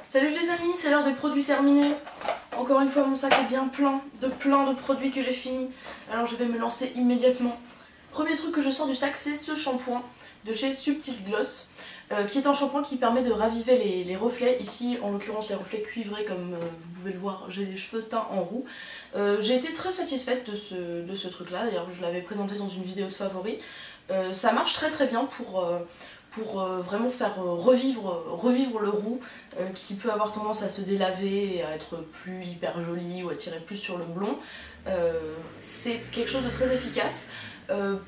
Salut les amis, c'est l'heure des produits terminés. Encore une fois mon sac est bien plein de produits que j'ai fini. Alors je vais me lancer immédiatement. Premier truc que je sors du sac, c'est ce shampoing de chez Subtil Gloss, qui est un shampoing qui permet de raviver les reflets. Ici en l'occurrence les reflets cuivrés, comme vous pouvez le voir, j'ai les cheveux teints en roux. J'ai été très satisfaite de ce truc là, d'ailleurs je l'avais présenté dans une vidéo de favoris. Ça marche très bien pour vraiment faire revivre le roux qui peut avoir tendance à se délaver et à être plus hyper joli ou à tirer plus sur le blond. C'est quelque chose de très efficace.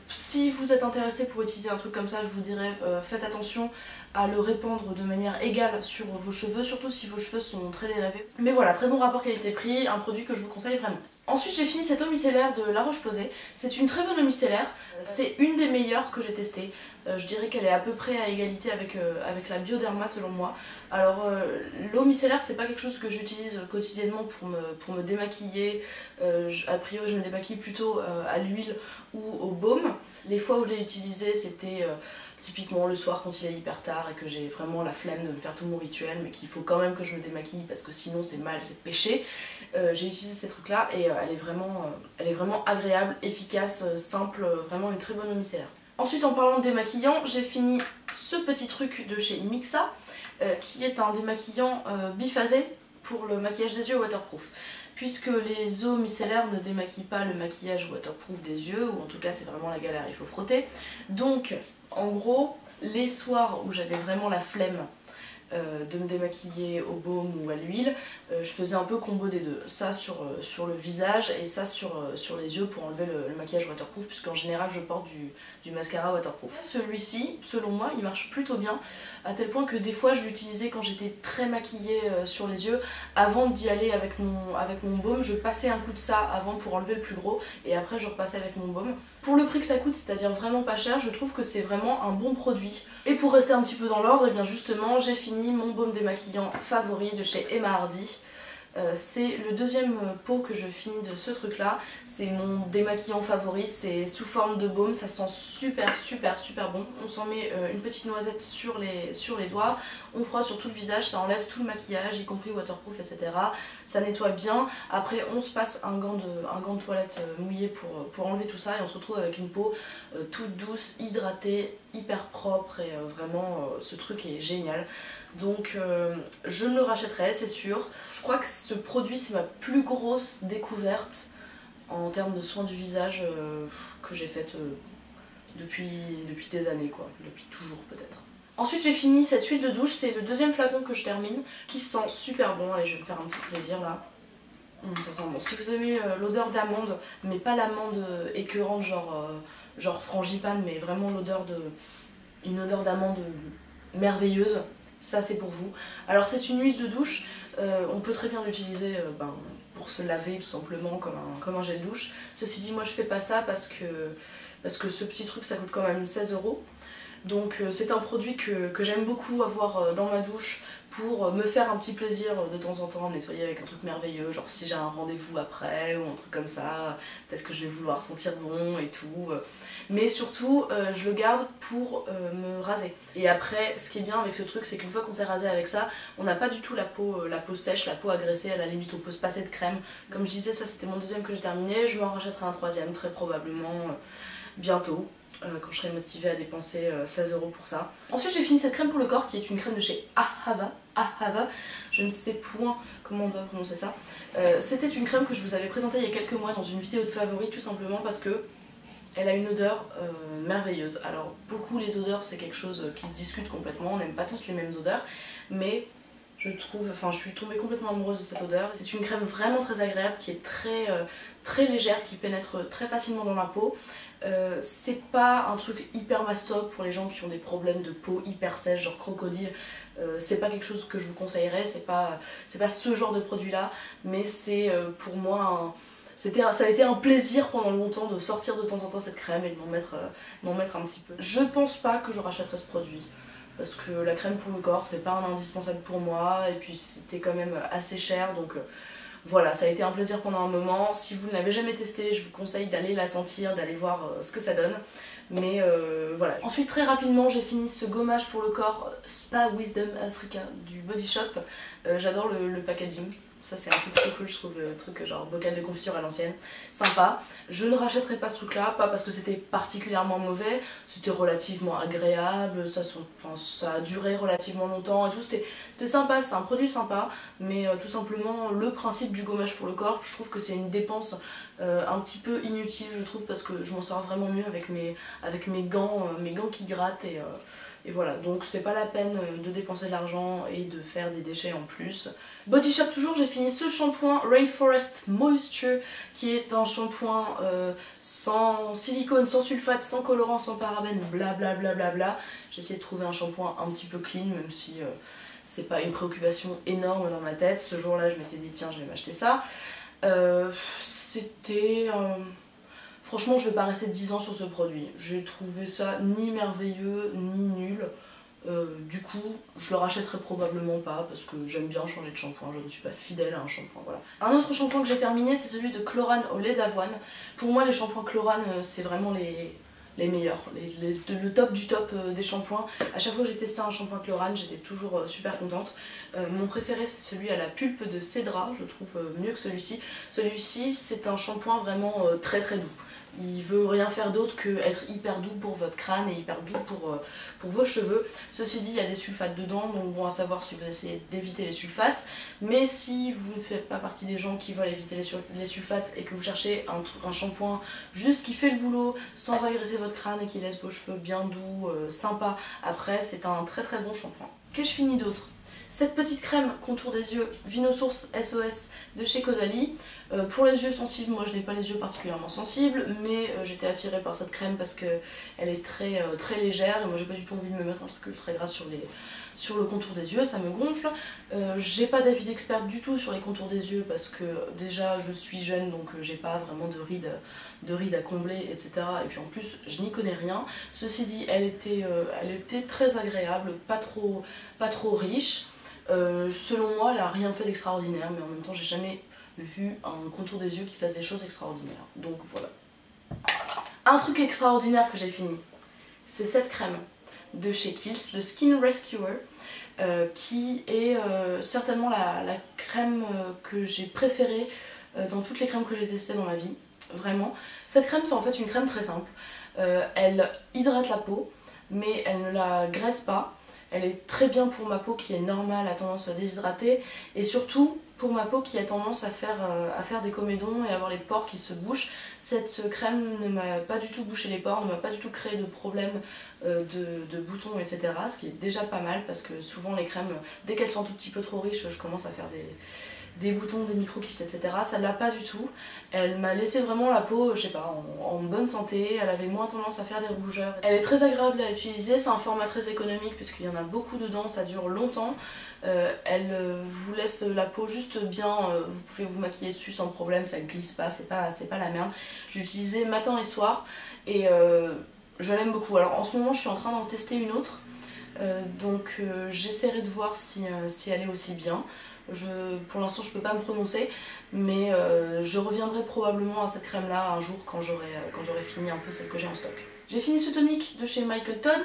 Si vous êtes intéressé pour utiliser un truc comme ça, je vous dirais faites attention à le répandre de manière égale sur vos cheveux, surtout si vos cheveux sont très délavés. Mais voilà, très bon rapport qualité-prix, un produit que je vous conseille vraiment. Ensuite j'ai fini cette eau micellaire de La Roche-Posay. C'est une très bonne eau micellaire, c'est une des meilleures que j'ai testées. Je dirais qu'elle est à peu près à égalité avec la Bioderma selon moi. Alors l'eau micellaire c'est pas quelque chose que j'utilise quotidiennement pour me démaquiller. A priori je me démaquille plutôt à l'huile ou au baume. Les fois où je l'ai utilisé c'était typiquement le soir quand il est hyper tard et que j'ai vraiment la flemme de me faire tout mon rituel mais qu'il faut quand même que je me démaquille parce que sinon c'est mal, c'est péché. J'ai utilisé ces trucs là et elle est vraiment agréable, efficace, simple, vraiment une très bonne eau micellaire. Ensuite en parlant de démaquillant, j'ai fini ce petit truc de chez Mixa qui est un démaquillant biphasé pour le maquillage des yeux waterproof. Puisque les eaux micellaires ne démaquillent pas le maquillage waterproof des yeux, ou en tout cas c'est vraiment la galère, il faut frotter. Donc en gros, les soirs où j'avais vraiment la flemme de me démaquiller au baume ou à l'huile, je faisais un peu combo des deux. Ça sur le visage et ça sur les yeux pour enlever le maquillage waterproof, puisqu'en général je porte du mascara waterproof. Celui-ci, selon moi, il marche plutôt bien, à tel point que des fois je l'utilisais quand j'étais très maquillée sur les yeux. Avant d'y aller avec mon baume, je passais un coup de ça avant pour enlever le plus gros et après je repassais avec mon baume. Pour le prix que ça coûte, c'est-à-dire vraiment pas cher, je trouve que c'est vraiment un bon produit. Et pour rester un petit peu dans l'ordre, et bien justement j'ai fini mon baume démaquillant favori de chez Emma Hardy. C'est le deuxième pot que je finis de ce truc là. C'est mon démaquillant favori, c'est sous forme de baume, ça sent super bon. On s'en met une petite noisette sur les doigts, on frotte sur tout le visage, ça enlève tout le maquillage, y compris waterproof, etc. Ça nettoie bien. Après on se passe un gant de toilette mouillé pour enlever tout ça et on se retrouve avec une peau toute douce, hydratée, hyper propre et vraiment ce truc est génial. Donc je me le rachèterai, c'est sûr. Je crois que ce produit c'est ma plus grosse découverte en termes de soins du visage que j'ai faite depuis des années quoi, depuis toujours peut-être. Ensuite j'ai fini cette huile de douche, c'est le deuxième flacon que je termine, qui sent super bon. Allez, je vais me faire un petit plaisir là. Ça sent bon. Si vous aimez l'odeur d'amande, mais pas l'amande écœurante genre frangipane, mais vraiment une odeur d'amande merveilleuse, ça c'est pour vous. Alors c'est une huile de douche, on peut très bien l'utiliser pour se laver tout simplement comme un gel douche. Ceci dit moi je fais pas ça parce que ce petit truc ça coûte quand même 16 €. Donc c'est un produit que j'aime beaucoup avoir dans ma douche pour me faire un petit plaisir de temps en temps, nettoyer avec un truc merveilleux, genre si j'ai un rendez-vous après ou un truc comme ça, peut-être que je vais vouloir sentir bon et tout. Mais surtout je le garde pour me raser. Et après ce qui est bien avec ce truc c'est qu'une fois qu'on s'est rasé avec ça, on n'a pas du tout la peau sèche, la peau agressée, à la limite on peut se passer de crème. Comme je disais, ça c'était mon deuxième que j'ai terminé, je m'en rachèterai un troisième très probablement bientôt. Quand je serai motivée à dépenser 16 € pour ça. Ensuite j'ai fini cette crème pour le corps qui est une crème de chez Ahava, je ne sais point comment on doit prononcer ça. C'était une crème que je vous avais présentée il y a quelques mois dans une vidéo de favoris, tout simplement parce que elle a une odeur merveilleuse. Alors beaucoup les odeurs c'est quelque chose qui se discute complètement, on n'aime pas tous les mêmes odeurs, mais je suis tombée complètement amoureuse de cette odeur. C'est une crème vraiment très agréable qui est très légère, qui pénètre très facilement dans la peau. C'est pas un truc hyper mastoc pour les gens qui ont des problèmes de peau hyper sèche, genre crocodile. C'est pas quelque chose que je vous conseillerais, c'est pas ce genre de produit là, mais c'est pour moi ça a été un plaisir pendant longtemps de sortir de temps en temps cette crème et de m'en mettre un petit peu. Je pense pas que je rachèterai ce produit, parce que la crème pour le corps c'est pas un indispensable pour moi, et puis c'était quand même assez cher, donc voilà, ça a été un plaisir pendant un moment. Si vous ne l'avez jamais testé, je vous conseille d'aller la sentir, d'aller voir ce que ça donne. mais voilà. Ensuite très rapidement j'ai fini ce gommage pour le corps Spa Wisdom Africa du Body Shop. J'adore le packaging. Ça c'est un truc trop cool, je trouve, le truc genre bocal de confiture à l'ancienne, sympa. Je ne rachèterai pas ce truc là, pas parce que c'était particulièrement mauvais, c'était relativement agréable, ça a duré relativement longtemps et tout, c'était sympa, c'était un produit sympa, mais tout simplement le principe du gommage pour le corps, je trouve que c'est une dépense un petit peu inutile, je trouve, parce que je m'en sors vraiment mieux avec mes gants qui grattent et voilà, donc c'est pas la peine de dépenser de l'argent et de faire des déchets en plus. Body Shop toujours, j'ai fini ce shampoing Rainforest Moisture qui est un shampoing sans silicone, sans sulfate, sans colorant, sans parabènes, blablabla. Bla bla bla. J'ai essayé de trouver un shampoing un petit peu clean, même si c'est pas une préoccupation énorme dans ma tête. Ce jour-là, je m'étais dit tiens, je vais m'acheter ça. C'était... Franchement, je vais pas rester 10 ans sur ce produit. J'ai trouvé ça ni merveilleux, ni nul. Du coup, je le rachèterai probablement pas parce que j'aime bien changer de shampoing, je ne suis pas fidèle à un shampoing, voilà. Un autre shampoing que j'ai terminé, c'est celui de Chlorane au lait d'avoine. Pour moi, les shampoings Chlorane, c'est vraiment les meilleurs, le top du top des shampoings. À chaque fois que j'ai testé un shampoing Chlorane, j'étais toujours super contente. Mon préféré, c'est celui à la pulpe de cédra, je trouve mieux que celui-ci. Celui-ci, c'est un shampoing vraiment très très doux. Il veut rien faire d'autre que être hyper doux pour votre crâne et hyper doux pour vos cheveux. Ceci dit, il y a des sulfates dedans, donc bon à savoir si vous essayez d'éviter les sulfates. Mais si vous ne faites pas partie des gens qui veulent éviter les sulfates et que vous cherchez un shampoing juste qui fait le boulot sans agresser votre crâne et qui laisse vos cheveux bien doux, sympa après, c'est un très très bon shampoing. Qu'ai-je fini d'autre? Cette petite crème contour des yeux Vinosource SOS de chez Caudalie. Pour les yeux sensibles, moi je n'ai pas les yeux particulièrement sensibles, mais j'étais attirée par cette crème parce qu'elle est très légère et moi j'ai pas du tout envie de me mettre un truc ultra gras sur le contour des yeux, ça me gonfle. J'ai pas d'avis d'experte du tout sur les contours des yeux parce que déjà je suis jeune donc j'ai pas vraiment de rides à combler, etc. Et puis en plus je n'y connais rien. Ceci dit, elle était très agréable, pas trop riche. Selon moi, elle a rien fait d'extraordinaire, mais en même temps j'ai jamais vu un contour des yeux qui fasse des choses extraordinaires. Donc voilà. Un truc extraordinaire que j'ai fini, c'est cette crème de chez Kiehl's, le Skin Rescuer, qui est certainement la crème que j'ai préférée dans toutes les crèmes que j'ai testées dans ma vie, vraiment. Cette crème, c'est en fait une crème très simple. Elle hydrate la peau, mais elle ne la graisse pas. Elle est très bien pour ma peau qui est normale, a tendance à déshydrater, et surtout pour ma peau qui a tendance à faire des comédons et avoir les pores qui se bouchent. Cette crème ne m'a pas du tout bouché les pores, ne m'a pas du tout créé de problème de boutons, etc. Ce qui est déjà pas mal parce que souvent les crèmes, dès qu'elles sont un tout petit peu trop riches, je commence à faire des boutons, des micro-kystes, etc. Ça ne l'a pas du tout. Elle m'a laissé vraiment la peau, je sais pas, en bonne santé. Elle avait moins tendance à faire des rougeurs. Elle est très agréable à utiliser, c'est un format très économique puisqu'il y en a beaucoup dedans, ça dure longtemps. Elle vous laisse la peau juste bien, vous pouvez vous maquiller dessus sans problème, ça glisse pas, c'est pas la merde. J'utilisais matin et soir et je l'aime beaucoup. Alors en ce moment je suis en train d'en tester une autre, donc j'essaierai de voir si elle est aussi bien. Pour l'instant je peux pas me prononcer, mais je reviendrai probablement à cette crème là un jour quand j'aurai fini un peu celle que j'ai en stock. J'ai fini ce tonique de chez Michael Todd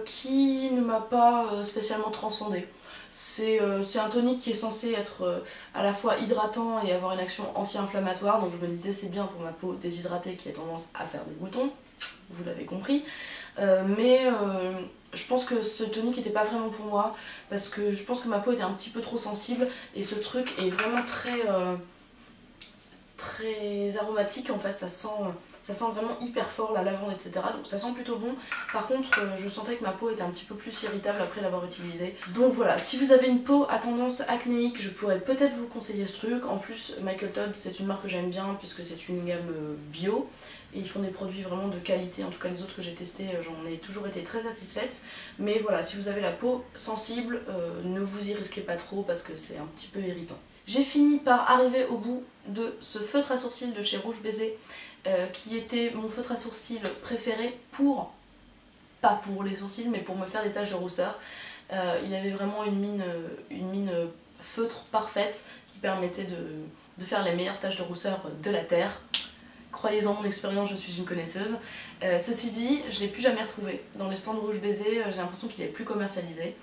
qui ne m'a pas spécialement transcendée. C'est un tonique qui est censé être à la fois hydratant et avoir une action anti-inflammatoire, donc je me disais c'est bien pour ma peau déshydratée qui a tendance à faire des boutons, vous l'avez compris, mais je pense que ce tonique n'était pas vraiment pour moi parce que je pense que ma peau était un petit peu trop sensible et ce truc est vraiment très aromatique en fait, ça sent vraiment hyper fort la lavande, etc. Donc ça sent plutôt bon. Par contre je sentais que ma peau était un petit peu plus irritable après l'avoir utilisé. Donc voilà, si vous avez une peau à tendance acnéique, je pourrais peut-être vous conseiller ce truc. En plus Michael Todd c'est une marque que j'aime bien puisque c'est une gamme bio et ils font des produits vraiment de qualité. En tout cas les autres que j'ai testés, j'en ai toujours été très satisfaite. Mais voilà, si vous avez la peau sensible, ne vous y risquez pas trop parce que c'est un petit peu irritant. J'ai fini par arriver au bout de ce feutre à sourcils de chez Rouge Baiser qui était mon feutre à sourcils préféré pas pour les sourcils mais pour me faire des taches de rousseur. Il avait vraiment une mine feutre parfaite qui permettait de faire les meilleures taches de rousseur de la terre. croyez-en mon expérience, je suis une connaisseuse. Ceci dit, je l'ai plus jamais retrouvé. Dans les stands Rouge Baiser, j'ai l'impression qu'il est plus commercialisé.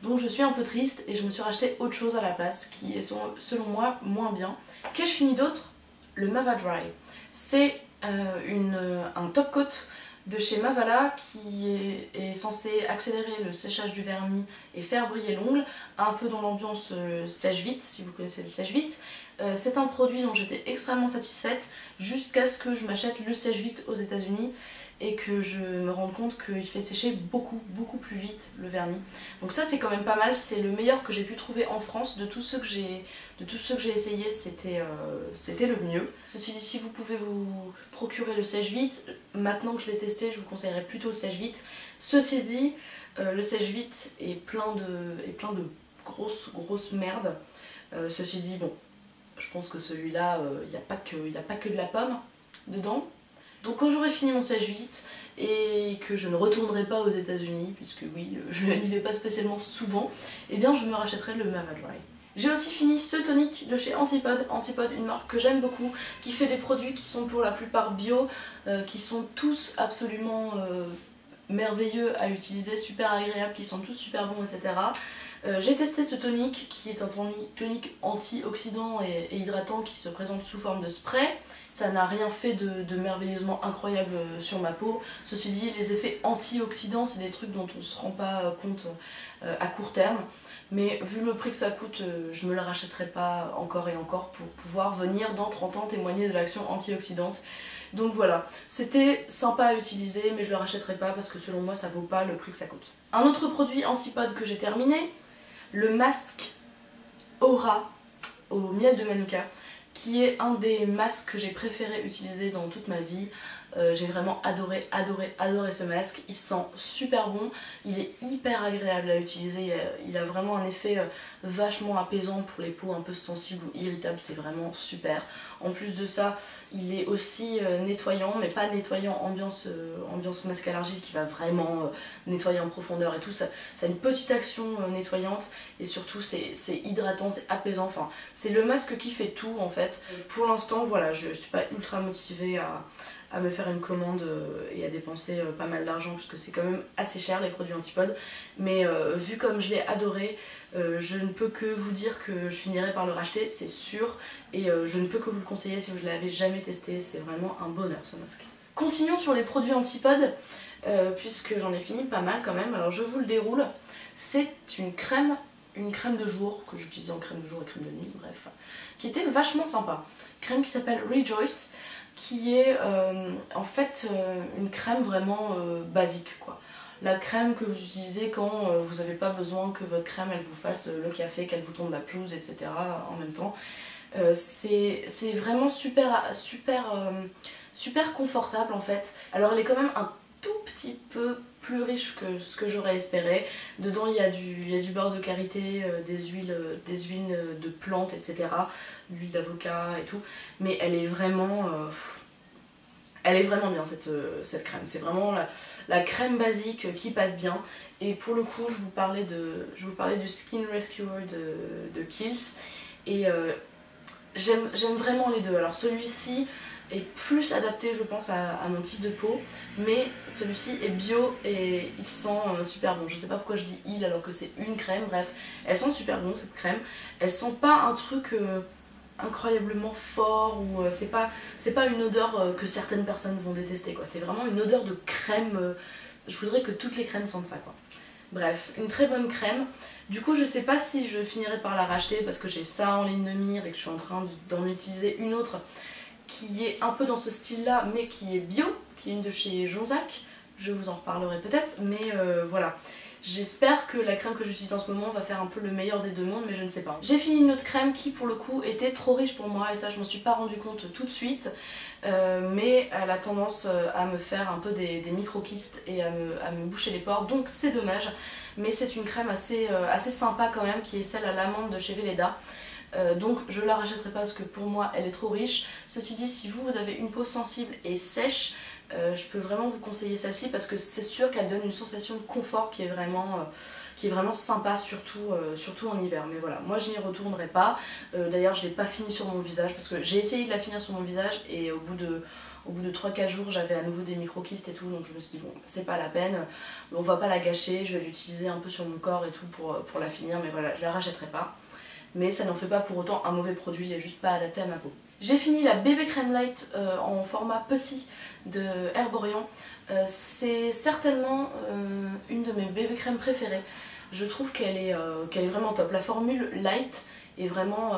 Donc je suis un peu triste et je me suis racheté autre chose à la place qui est selon moi moins bien. Qu'ai-je fini d'autre? Le Mava Dry. C'est un top coat de chez Mavala qui est censé accélérer le séchage du vernis et faire briller l'ongle, un peu dans l'ambiance sèche-vite, si vous connaissez le sèche-vite. C'est un produit dont j'étais extrêmement satisfaite jusqu'à ce que je m'achète le sèche-vite aux États-Unis et que je me rende compte qu'il fait sécher beaucoup plus vite le vernis. Donc ça c'est quand même pas mal, c'est le meilleur que j'ai pu trouver en France. De tous ceux que j'ai essayé, c'était le mieux. Ceci dit, si vous pouvez vous procurer le sèche-vite, maintenant que je l'ai testé, je vous conseillerais plutôt le sèche-vite. Ceci dit, le sèche-vite est plein de grosses merdes. Ceci dit, bon, je pense que celui-là, il n'y a pas que de la pomme dedans. Donc quand j'aurai fini mon sèche-vite et que je ne retournerai pas aux États-Unis, puisque oui, je n'y vais pas spécialement souvent, eh bien je me rachèterai le Mava Dry. J'ai aussi fini ce tonique de chez Antipode. Antipode, une marque que j'aime beaucoup, qui fait des produits qui sont pour la plupart bio, qui sont tous absolument merveilleux à utiliser, super agréables, qui sont tous super bons, etc. J'ai testé ce tonique qui est un tonique antioxydant et hydratant qui se présente sous forme de spray. Ça n'a rien fait de merveilleusement incroyable sur ma peau. Ceci dit, les effets antioxydants, c'est des trucs dont on ne se rend pas compte à court terme. Mais vu le prix que ça coûte, je me le rachèterai pas encore et encore pour pouvoir venir dans 30 ans témoigner de l'action antioxydante. Donc voilà, c'était sympa à utiliser mais je le rachèterai pas parce que selon moi ça vaut pas le prix que ça coûte. Un autre produit Antipode que j'ai terminé, le masque Aura au miel de Manuka, qui est un des masques que j'ai préféré utiliser dans toute ma vie. J'ai vraiment adoré ce masque. Il sent super bon, il est hyper agréable à utiliser, il a vraiment un effet vachement apaisant pour les peaux un peu sensibles ou irritables, c'est vraiment super. En plus de ça, il est aussi nettoyant, mais pas nettoyant ambiance masque à l'argile qui va vraiment nettoyer en profondeur et tout. Ça a une petite action nettoyante et surtout c'est hydratant, c'est apaisant, enfin c'est le masque qui fait tout en fait. Pour l'instant voilà, je suis pas ultra motivée à me faire une commande et à dépenser pas mal d'argent puisque c'est quand même assez cher les produits Antipode, mais vu comme je l'ai adoré, je ne peux que vous dire que je finirai par le racheter, c'est sûr, et je ne peux que vous le conseiller si vous ne l'avez jamais testé, c'est vraiment un bonheur ce masque. Continuons sur les produits Antipode, puisque j'en ai fini pas mal quand même. Alors je vous le déroule, c'est une crème de jour que j'utilisais en crème de jour et crème de nuit, bref, qui était vachement sympa. Crème qui s'appelle Rejoice, qui est en fait une crème vraiment basique quoi. La crème que vous utilisez quand vous n'avez pas besoin que votre crème elle vous fasse le café, qu'elle vous tombe la pelouse, etc. en même temps. C'est vraiment super confortable en fait. Alors elle est quand même un tout petit peu plus riche que ce que j'aurais espéré. Dedans il y a du beurre de karité, des huiles de plantes, etc. L'huile d'avocat et tout. Mais elle est vraiment bien cette crème. C'est vraiment la crème basique qui passe bien. Et pour le coup je vous parlais du Skin Rescuer de Kiehl's. Et j'aime vraiment les deux. Alors celui-ci est plus adapté je pense à mon type de peau, mais celui-ci est bio et il sent super bon. Je sais pas pourquoi je dis il alors que c'est une crème, bref, elle sent super bon cette crème. Elle sent pas un truc incroyablement fort ou c'est pas une odeur que certaines personnes vont détester quoi. C'est vraiment une odeur de crème, je voudrais que toutes les crèmes sentent ça quoi. Bref, une très bonne crème. Du coup je sais pas si je finirai par la racheter parce que j'ai ça en ligne de mire et que je suis en train d'en utiliser une autre qui est un peu dans ce style là mais qui est bio, qui est une de chez Jonzac. Je vous en reparlerai peut-être, mais voilà. J'espère que la crème que j'utilise en ce moment va faire un peu le meilleur des deux mondes, mais je ne sais pas. J'ai fini une autre crème qui pour le coup était trop riche pour moi et ça je m'en suis pas rendu compte tout de suite, mais elle a tendance à me faire un peu des micro-kystes et à me boucher les pores, donc c'est dommage. Mais c'est une crème assez sympa quand même, qui est celle à l'amande de chez Velleda. Donc je la rachèterai pas parce que pour moi elle est trop riche. Ceci dit, si vous avez une peau sensible et sèche, je peux vraiment vous conseiller celle-ci parce que c'est sûr qu'elle donne une sensation de confort qui est vraiment sympa, surtout en hiver. Mais voilà, moi je n'y retournerai pas. D'ailleurs je l'ai pas fini sur mon visage parce que j'ai essayé de la finir sur mon visage et au bout Au bout de 3-4 jours j'avais à nouveau des micro-kystes et tout, donc je me suis dit bon c'est pas la peine, on va pas la gâcher, je vais l'utiliser un peu sur mon corps et tout pour la finir, mais voilà je la rachèterai pas. Mais ça n'en fait pas pour autant un mauvais produit, il est juste pas adapté à ma peau. J'ai fini la BB Crème Light en format petit de Herborian. C'est certainement une de mes BB crèmes préférées. Je trouve qu'elle est vraiment top. La formule light est vraiment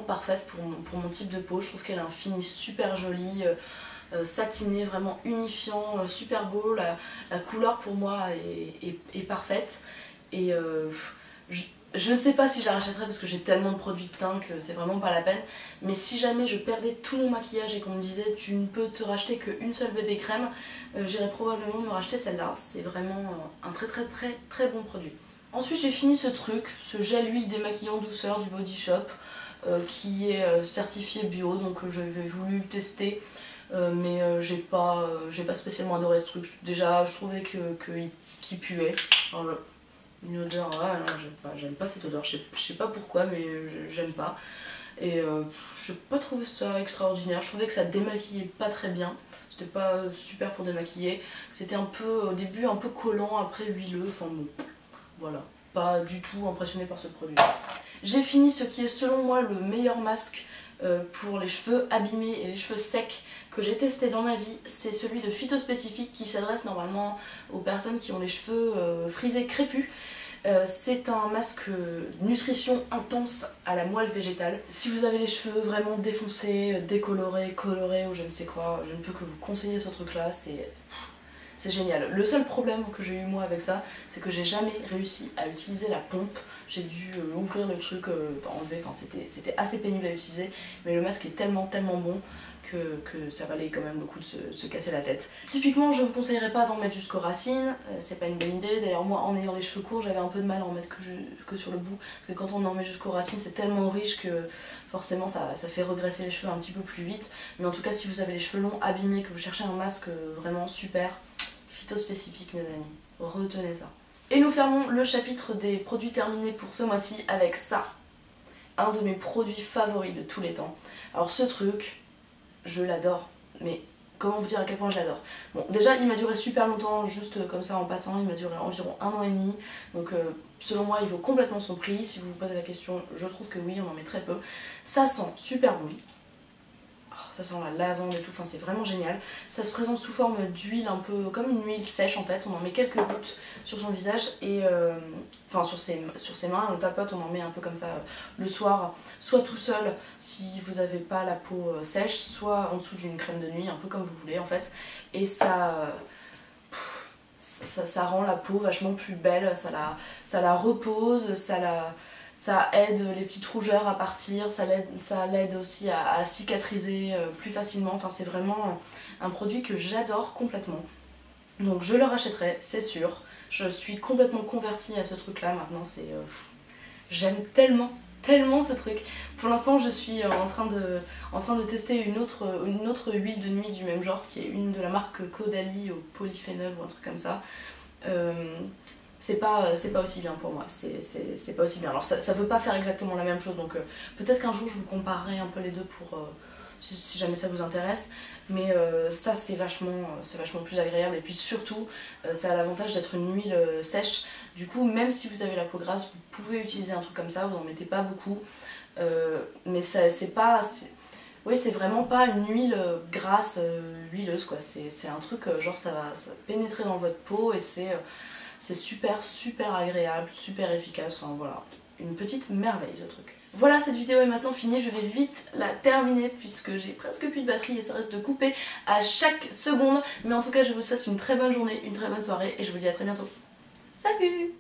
parfaite pour mon type de peau. Je trouve qu'elle a un finish super joli, satiné, vraiment unifiant, super beau. La couleur pour moi est parfaite. Et je ne sais pas si je la rachèterais parce que j'ai tellement de produits de teint que c'est vraiment pas la peine. Mais si jamais je perdais tout mon maquillage et qu'on me disait tu ne peux te racheter qu'une seule bébé crème, j'irais probablement me racheter celle-là. C'est vraiment un très bon produit. Ensuite j'ai fini ce truc, ce gel huile démaquillant douceur du Body Shop qui est certifié bio, donc j'avais voulu le tester. Mais j'ai pas spécialement adoré ce truc. Déjà je trouvais qu'il puait. Alors, une odeur, ouais, j'aime pas cette odeur, je sais pas pourquoi mais j'aime pas. Et j'ai pas trouvé ça extraordinaire, je trouvais que ça démaquillait pas très bien. C'était pas super pour démaquiller, c'était un peu au début un peu collant, après huileux, enfin bon, voilà. Pas du tout impressionné par ce produit. J'ai fini ce qui est selon moi le meilleur masque pour les cheveux abîmés et les cheveux secs que j'ai testé dans ma vie, c'est celui de Phytospécifique qui s'adresse normalement aux personnes qui ont les cheveux frisés crépus. C'est un masque nutrition intense à la moelle végétale. Si vous avez les cheveux vraiment défoncés, décolorés, colorés ou je ne sais quoi, je ne peux que vous conseiller ce truc là, c'est génial. Le seul problème que j'ai eu moi avec ça, c'est que j'ai jamais réussi à utiliser la pompe. J'ai dû ouvrir le truc, enlever, enfin c'était assez pénible à utiliser, mais le masque est tellement bon que ça valait quand même le coup de se casser la tête. Typiquement je vous conseillerais pas d'en mettre jusqu'aux racines, c'est pas une bonne idée. D'ailleurs moi en ayant les cheveux courts j'avais un peu de mal à en mettre que sur le bout, parce que quand on en met jusqu'aux racines c'est tellement riche que forcément ça fait regresser les cheveux un petit peu plus vite. Mais en tout cas si vous avez les cheveux longs abîmés, que vous cherchez un masque vraiment super, Phytospécifique mes amis, retenez ça. Et nous fermons le chapitre des produits terminés pour ce mois-ci avec ça, un de mes produits favoris de tous les temps. Alors ce truc, je l'adore, mais comment vous dire à quel point je l'adore. Bon déjà il m'a duré super longtemps, juste comme ça en passant, il m'a duré environ 1 an et demi, donc selon moi il vaut complètement son prix. Si vous vous posez la question, je trouve que oui, on en met très peu. Ça sent super bon. Ça sent la lavande et tout, enfin c'est vraiment génial. Ça se présente sous forme d'huile, un peu comme une huile sèche en fait. On en met quelques gouttes sur son visage et enfin sur ses mains, on tapote, on en met un peu comme ça le soir, soit tout seul si vous n'avez pas la peau sèche, soit en dessous d'une crème de nuit, un peu comme vous voulez en fait. Et ça rend la peau vachement plus belle, ça la repose, ça aide les petites rougeurs à partir, ça l'aide aussi à cicatriser plus facilement. Enfin c'est vraiment un produit que j'adore complètement. Donc je le rachèterai, c'est sûr. Je suis complètement convertie à ce truc là maintenant, j'aime tellement ce truc. Pour l'instant je suis en train de tester une autre huile de nuit du même genre, qui est une de la marque Caudalie au polyphénol ou un truc comme ça. C'est pas aussi bien pour moi, c'est pas aussi bien. Alors ça veut pas faire exactement la même chose, donc peut-être qu'un jour je vous comparerai un peu les deux pour si jamais ça vous intéresse. Mais ça c'est vachement plus agréable, et puis surtout ça a l'avantage d'être une huile sèche. Du coup même si vous avez la peau grasse, vous pouvez utiliser un truc comme ça, vous en mettez pas beaucoup. Mais c'est vraiment pas une huile grasse, huileuse quoi. C'est un truc genre ça va pénétrer dans votre peau et c'est super agréable, super efficace, enfin voilà, une petite merveille ce truc. Voilà, cette vidéo est maintenant finie, je vais vite la terminer puisque j'ai presque plus de batterie et ça reste de couper à chaque seconde. Mais en tout cas je vous souhaite une très bonne journée, une très bonne soirée et je vous dis à très bientôt. Salut!